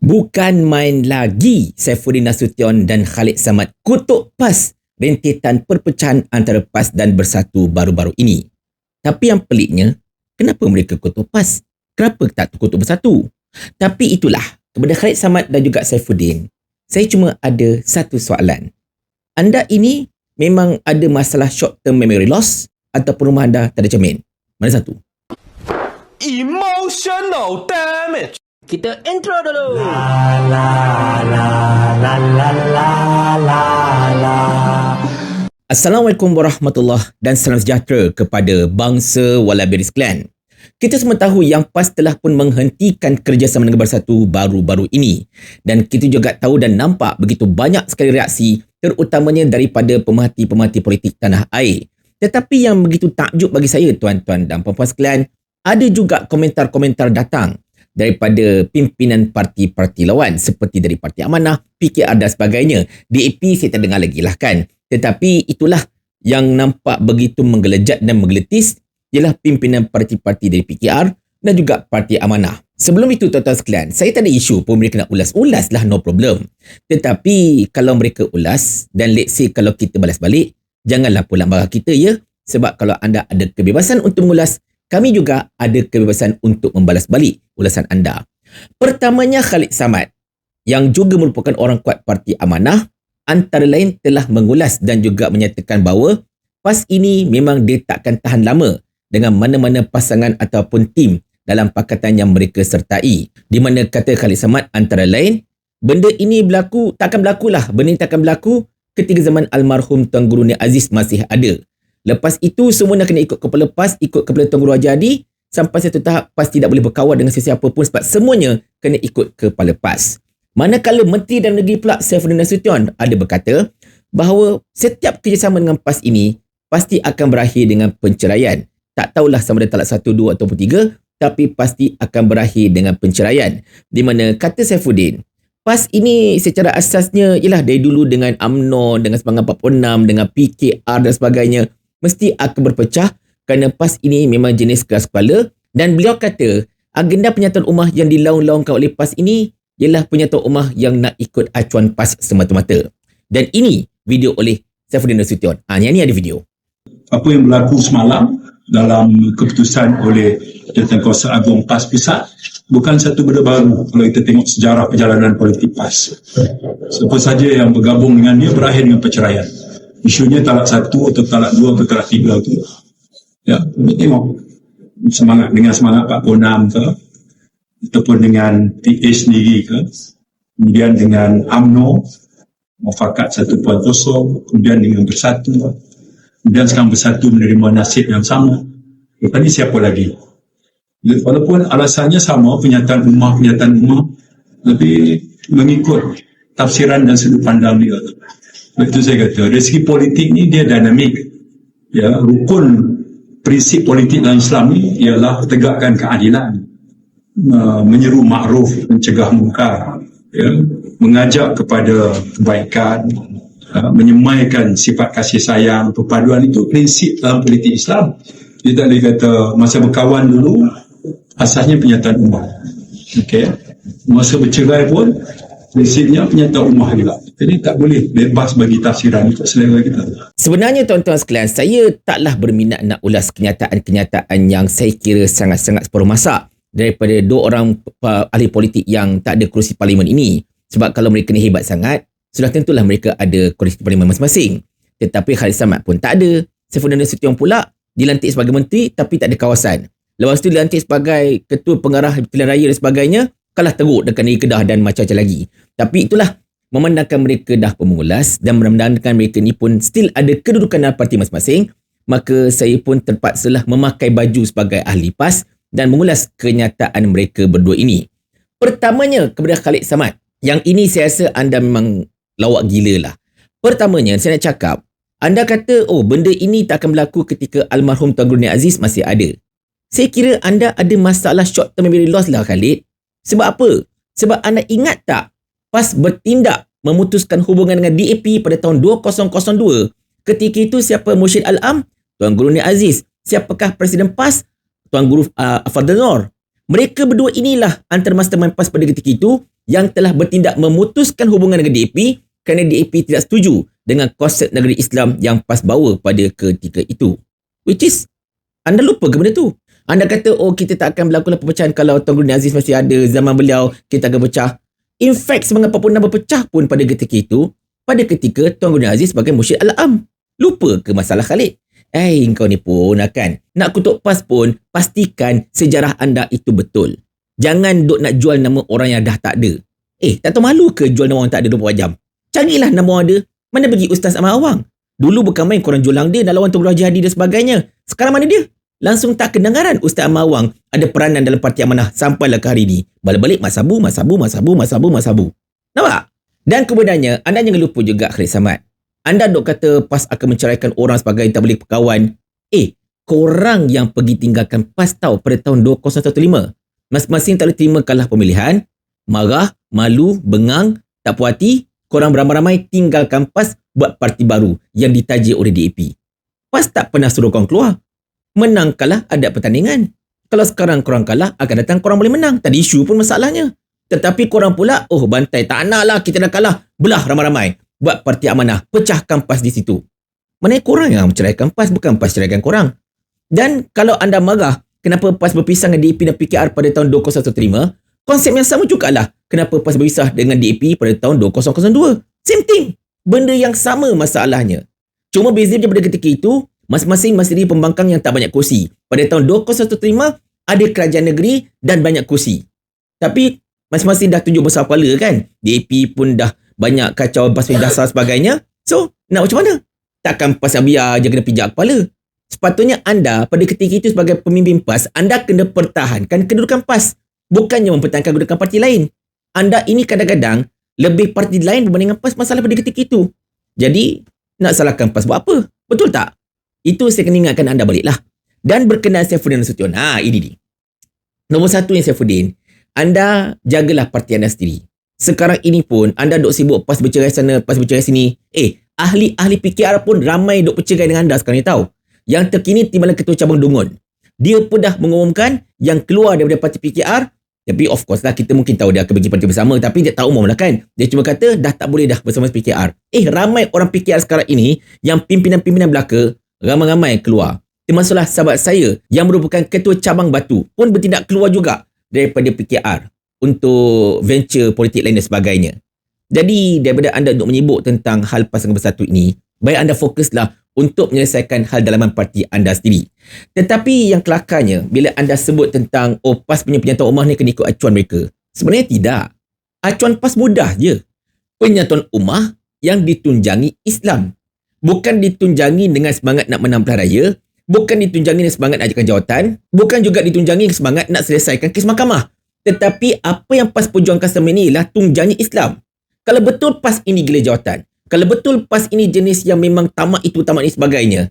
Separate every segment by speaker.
Speaker 1: Bukan main lagi Saifuddin Nasution dan Khalid Samad kutuk PAS rentetan perpecahan antara PAS dan Bersatu baru-baru ini. Tapi yang peliknya, kenapa mereka kutuk PAS? Kenapa tak kutuk Bersatu? Tapi itulah, kepada Khalid Samad dan juga Saifuddin, saya cuma ada satu soalan. Anda ini memang ada masalah short term memory loss ataupun rumah anda tak ada cermin? Mana satu?
Speaker 2: Emotional damage.
Speaker 3: Kita intro dulu.
Speaker 1: Assalamualaikum warahmatullahi dan salam sejahtera kepada bangsa Walabi sekalian. Kita semua tahu yang PAS telah pun menghentikan kerjasama dengan Bersatu baru-baru ini. Dan kita juga tahu dan nampak begitu banyak sekali reaksi, terutamanya daripada pemerhati-pemerhati politik tanah air. Tetapi yang begitu takjub bagi saya, tuan-tuan dan puan-puan sekalian, ada juga komentar-komentar datang daripada pimpinan parti-parti lawan seperti dari Parti Amanah, PKR dan sebagainya. DAP saya tak dengar lagi lah kan. Tetapi itulah yang nampak begitu menggelejat dan menggeletis ialah pimpinan parti-parti dari PKR dan juga Parti Amanah. Sebelum itu tuan-tuan sekalian, saya tak ada isu pun mereka nak ulas-ulas lah, no problem. Tetapi kalau mereka ulas dan let's say kalau kita balas balik, janganlah pulang marah kita ya. Sebab kalau anda ada kebebasan untuk mengulas, kami juga ada kebebasan untuk membalas balik ulasan anda. Pertamanya Khalid Samad, yang juga merupakan orang kuat Parti Amanah, antara lain telah mengulas dan juga menyatakan bahawa PAS ini memang dia takkan tahan lama dengan mana-mana pasangan ataupun tim dalam pakatan yang mereka sertai. Di mana kata Khalid Samad antara lain, benda ini berlaku, takkan berlakulah. Benda ini takkan berlaku ketika zaman almarhum Tuan Guru Nia Aziz masih ada. Lepas itu semua nak kena ikut kepala PAS, ikut kepala Tuan Guru Haji Hadi, sampai satu tahap PAS tidak boleh berkawan dengan sesiapa pun sebab semuanya kena ikut kepala PAS. Manakala Menteri Dalam Negeri pula Saifuddin Nasution ada berkata bahawa setiap kerjasama dengan PAS ini pasti akan berakhir dengan penceraian. Tak tahulah sama ada talak 1, 2 ataupun 3, tapi pasti akan berakhir dengan penceraian. Di mana kata Saifuddin, PAS ini secara asasnya ialah dari dulu dengan UMNO, dengan Semangat 46, dengan PKR dan sebagainya, mesti akan berpecah kerana PAS ini memang jenis keras kepala. Dan beliau kata agenda penyataan ummah yang dilaung-laungkan oleh PAS ini ialah penyataan ummah yang nak ikut acuan PAS semata-mata. Dan ini video oleh Saifuddin Nasution. Yang ini ada video.
Speaker 4: Apa yang berlaku semalam dalam keputusan oleh Jawatankuasa Agung PAS Pusat bukan satu benda baru kalau kita tengok sejarah perjalanan politik PAS. Siapa saja yang bergabung dengan dia berakhir dengan perceraian. Isunya talak 1 atau talak 2 atau talak 3 tu. Ya, kita tengok semangat dengan Semangat 46 ke ataupun dengan PA sendiri ke, kemudian dengan UMNO Mufakat 1.0, kemudian dengan Bersatu, kemudian sekarang Bersatu menerima nasib yang sama. Lepas ni siapa lagi? Walaupun alasannya sama, penyataan ummah, lebih mengikut tafsiran dan sudut pandang dia. Itu saya kata, dari segi politik ni dia dinamik. Ya, rukun prinsip politik dalam Islam ni ialah tegakkan keadilan, menyeru makruf, mencegah munkar, ya, mengajak kepada kebaikan, menyemaikan sifat kasih sayang, perpaduan. Itu prinsip dalam politik Islam. Dia tak boleh kata masa berkawan dulu asasnya penyataan ummah. Okey. Masa bercerai pun prinsipnya penyataan ummah juga. Jadi tak boleh bebas bagi tafsiran untuk selera kita.
Speaker 1: Sebenarnya tuan-tuan sekalian, saya taklah berminat nak ulas kenyataan-kenyataan yang saya kira sangat-sangat separuh masak daripada dua orang ahli politik yang tak ada kerusi parlimen ini. Sebab kalau mereka ni hebat sangat, sudah tentulah mereka ada kerusi parlimen masing-masing. Tetapi Khalid Samad pun tak ada. Saifuddin Nasution pula dilantik sebagai menteri tapi tak ada kawasan. Lepas tu dilantik sebagai ketua pengarah pilihan raya dan sebagainya, kalah teruk dekat negeri Kedah dan macam-macam lagi. Tapi itulah, memandangkan mereka dah pemengulas dan memandangkan mereka ni pun still ada kedudukan dalam parti masing-masing, maka saya pun terpaksalah memakai baju sebagai ahli PAS dan mengulas kenyataan mereka berdua ini. Pertamanya kepada Khalid Samad, yang ini saya rasa anda memang lawak gila lah. Pertamanya saya nak cakap, anda kata benda ini tak akan berlaku ketika almarhum Tuan Guru Nia Aziz masih ada. Saya kira anda ada masalah short term memory loss lah Khalid. Sebab apa? Sebab anda ingat tak PAS bertindak memutuskan hubungan dengan DAP pada tahun 2002. Ketika itu siapa Mursyid Al-Am? Tuan Guru Nia Aziz. Siapakah Presiden PAS? Tuan Guru Afardal Noor. Mereka berdua inilah antara mastermind PAS pada ketika itu yang telah bertindak memutuskan hubungan dengan DAP kerana DAP tidak setuju dengan konsep negeri Islam yang PAS bawa pada ketika itu. Which is, anda lupa ke benda tu? Anda kata, oh kita tak akan berlakulah perpecahan kalau Tuan Guru Aziz masih ada, zaman beliau kita akan pecah. In fact, semangat Papua berpecah pun pada ketika itu, pada ketika Tuan Guru Aziz sebagai Mursyid Al-Am. Lupa ke masalah Khalid? Kau ni pun kan. Nak kutuk PAS pun, pastikan sejarah anda itu betul. Jangan duk nak jual nama orang yang dah tak ada. Tak tahu malu ke jual nama orang tak ada 24 jam? Carilah nama orang ada. Mana pergi Ustaz Ahmad Awang? Dulu bukan main korang julang dia nak lawan Tuan Guru Haji Hadi dan sebagainya. Sekarang mana dia? Langsung tak kedengaran Ustaz Ahmad Awang ada peranan dalam Parti Amanah sampailah ke hari ini. Balik-balik masabu. Nampak? Dan kemudiannya, anda jangan lupa juga Khalid Samad. Anda dok kata PAS akan menceraikan orang sebagai tak boleh berkawan. Korang yang pergi tinggalkan PAS tahu pada tahun 2015. Masing-masing tak boleh terima kalah pemilihan. Marah, malu, bengang, tak puas hati. Korang beramai-ramai tinggalkan PAS buat parti baru yang ditaja oleh DAP. PAS tak pernah suruh korang keluar. Menang kalah ada pertandingan. Kalau sekarang korang kalah, akan datang korang boleh menang. Tak ada isu pun masalahnya. Tetapi korang pula, bantai, tak nak lah kita dah kalah. Belah ramai-ramai. Buat Parti Amanah, pecahkan PAS di situ. Mana korang yang menceraikan PAS, bukan PAS ceraikan korang. Dan kalau anda marah, kenapa PAS berpisah dengan DAP dan PKR pada tahun 2015, konsep yang sama jugalah kenapa PAS berpisah dengan DAP pada tahun 2002. Same thing. Benda yang sama masalahnya. Cuma beza je pada ketika itu, masing-masing masih pembangkang yang tak banyak kursi. Pada tahun 2015, ada kerajaan negeri dan banyak kursi. Tapi, masing-masing dah tunjuk besar kepala kan? DAP pun dah banyak kacau basmi dasar sebagainya. So, nak macam mana? Takkan PAS biar je kena pijak kepala. Sepatutnya anda pada ketika itu sebagai pemimpin PAS, anda kena pertahankan kedudukan PAS. Bukannya mempertahankan kedudukan parti lain. Anda ini kadang-kadang lebih parti lain berbanding PAS masalah pada ketika itu. Jadi, nak salahkan PAS buat apa? Betul tak? Itu saya kena ingatkan anda baliklah. Dan berkenaan Saifuddin Nasution. Ini dia. Nombor satu yang Saifuddin, anda jagalah parti anda sendiri. Sekarang ini pun, anda duk sibuk PAS bercerai sana, PAS bercerai sini. Ahli-ahli PKR pun ramai duk bercerai dengan anda sekarang ni tahu. Yang terkini Timbalan Ketua Cabang Dungun. Dia pun dah mengumumkan yang keluar daripada parti PKR. Tapi of course lah, kita mungkin tahu dia akan pergi parti bersama. Tapi dia tak umum lah kan. Dia cuma kata, dah tak boleh dah bersama PKR. Ramai orang PKR sekarang ini, yang pimpinan-pimpinan belaka, ramai-ramai keluar. Termasuklah sahabat saya, yang merupakan Ketua Cabang Batu, pun bertindak keluar juga daripada PKR. Untuk venture politik lain dan sebagainya. Jadi, daripada anda untuk menyibuk tentang hal PAS yang bersatu ini, baik anda fokuslah untuk menyelesaikan hal dalaman parti anda sendiri. Tetapi yang kelakarnya, bila anda sebut tentang, PAS punya penyatuan ummah ni kena ikut acuan mereka. Sebenarnya tidak. Acuan PAS mudah je. Penyatuan ummah yang ditunjangi Islam. Bukan ditunjangi dengan semangat nak menang pilihan raya, bukan ditunjangi dengan semangat nak ajakkan jawatan, bukan juga ditunjangi dengan semangat nak selesaikan kes mahkamah. Tetapi apa yang PAS perjuangkan selama ini ialah tunjangi Islam. Kalau betul PAS ini gila jawatan, kalau betul PAS ini jenis yang memang tamak itu, tamak ini sebagainya,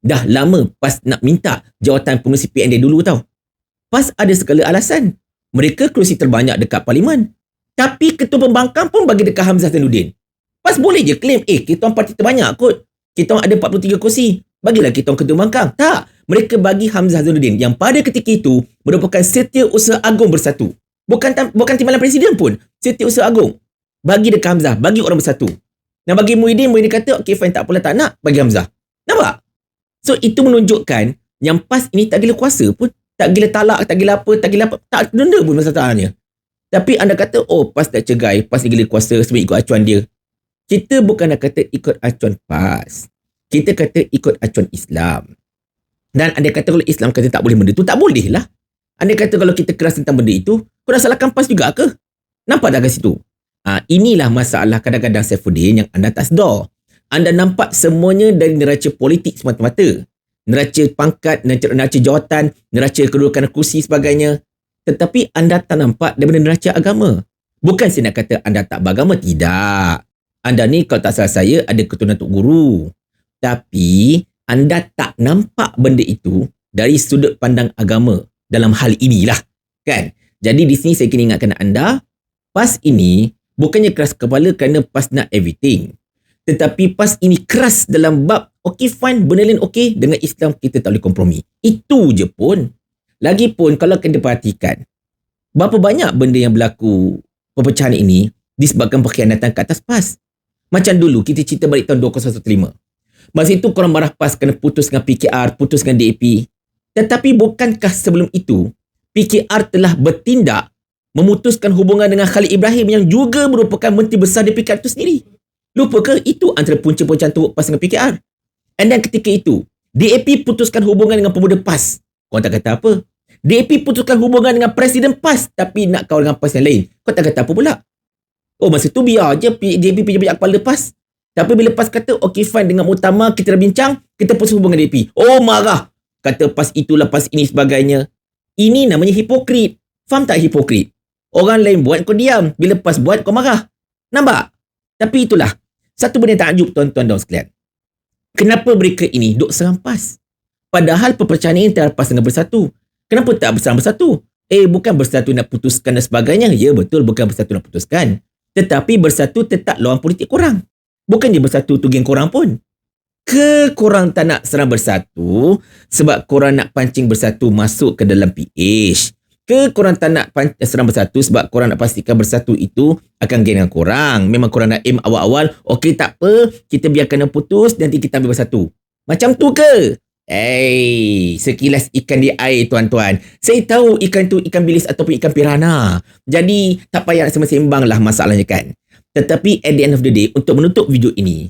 Speaker 1: dah lama PAS nak minta jawatan pengurusi PN dia dulu tau. PAS ada segala alasan. Mereka kerusi terbanyak dekat Parlimen. Tapi Ketua Pembangkang pun bagi dekat Hamzah Zainuddin. PAS boleh je claim, kita orang parti terbanyak kot. Kita orang ada 43 kursi. Bagilah kita orang Ketua Pembangkang. Tak. Mereka bagi Hamzah Zainuddin yang pada ketika itu merupakan Setiausaha Agung Bersatu. Bukan timbalan presiden pun. Setiausaha Agung. Bagi dekat Hamzah. Bagi orang bersatu. Dan bagi Muhyiddin kata, fine, tak apalah, tak nak. Bagi Hamzah. Nampak? So, itu menunjukkan yang PAS ini tak gila kuasa pun. Tak gila talak, tak gila apa. Tak benda pun masalahnya. Tapi anda kata, PAS tak cegai. PAS ni gila kuasa sebab ikut acuan dia. Kita bukan nak kata ikut acuan PAS. Kita kata ikut acuan Islam. Dan anda kata kalau Islam kata tak boleh benda itu, tak boleh lah. Anda kata kalau kita keras tentang benda itu, kau dah salahkan PAS juga ke? Nampak tak kat situ? Inilah masalah kadang-kadang Saifuddin yang anda tak sedar. Anda nampak semuanya dari neraca politik semata-mata. Neraca pangkat, neraca jawatan, neraca kedudukan kursi sebagainya. Tetapi anda tak nampak daripada neraca agama. Bukan saya nak kata anda tak beragama, tidak. Anda ni kalau tak salah saya ada keturunan Tok Guru. Tapi anda tak nampak benda itu dari sudut pandang agama dalam hal inilah, kan? Jadi di sini saya kena ingatkan anda, PAS ini bukannya keras kepala kerana PAS nak everything. Tetapi PAS ini keras dalam bab, fine, benda lain dengan Islam kita tak boleh kompromi. Itu je pun. Lagipun kalau kita perhatikan, berapa banyak benda yang berlaku perpecahan ini disebabkan pengkhianatan ke atas PAS. Macam dulu kita cerita balik tahun 2015. Masa itu korang marah PAS kena putus dengan PKR, putus dengan DAP. Tetapi bukankah sebelum itu PKR telah bertindak memutuskan hubungan dengan Khalid Ibrahim yang juga merupakan Menteri Besar di PKR itu sendiri? Lupa ke itu antara punca-punca teruk PAS dengan PKR? And then ketika itu DAP putuskan hubungan dengan pemuda PAS. Korang tak kata apa? DAP putuskan hubungan dengan Presiden PAS tapi nak kawan dengan PAS yang lain. Kau tak kata apa pula? Oh, masa tu biar je DAP pinjam kepala PAS. Tapi bila PAS kata, okay fine, dengan utama kita dah bincang, kita putus hubungan DAP. Oh, marah. Kata PAS itulah, PAS ini sebagainya. Ini namanya hipokrit. Faham tak hipokrit? Orang lain buat kau diam. Bila PAS buat kau marah. Nampak? Tapi itulah. Satu benda takjub tuan-tuan dan sekalian. Kenapa mereka ini duk serang PAS? Padahal perpecahan ini antara PAS dengan Bersatu. Kenapa tak bersatu? Bukan Bersatu nak putuskan dan sebagainya. Ya betul, bukan Bersatu nak putuskan. Tetapi Bersatu tetap lawan politik korang. Bukan dia Bersatu tu geng korang pun. Korang tak nak serang Bersatu sebab korang nak pancing Bersatu masuk ke dalam PH. Korang tak nak serang Bersatu sebab korang nak pastikan Bersatu itu akan geng dengan korang. Memang korang nak aim awal-awal. Okey tak apa, kita biarkan dia putus, nanti kita ambil Bersatu. Macam tu ke? Sekilas ikan di air tuan-tuan. Saya tahu ikan tu ikan bilis ataupun ikan piranha. Jadi tak payah nak sembang-sembang lah masalahnya kan. Tetapi at the end of the day, untuk menutup video ini,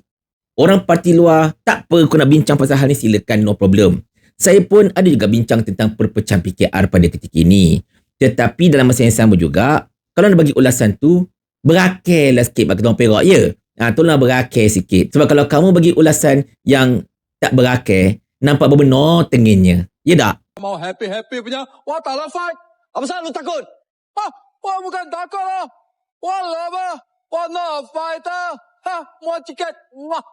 Speaker 1: orang parti luar, tak apa kau nak bincang pasal hal ni, silakan, no problem. Saya pun ada juga bincang tentang perpecahan PKR pada ketika ini. Tetapi dalam masa yang sama juga, kalau nak bagi ulasan tu, berakailah sikit bagi orang Perak, ya? Tolonglah berakai sikit. Sebab kalau kamu bagi ulasan yang tak berakai, nampak berbenar tenginnya. Ya tak?
Speaker 2: Mau happy-happy punya, wah tak lah fight. Apa salah lu takut? Wah bukan takut lah. Wah lah apa? Wah no fighter. Mau tiket. Wah.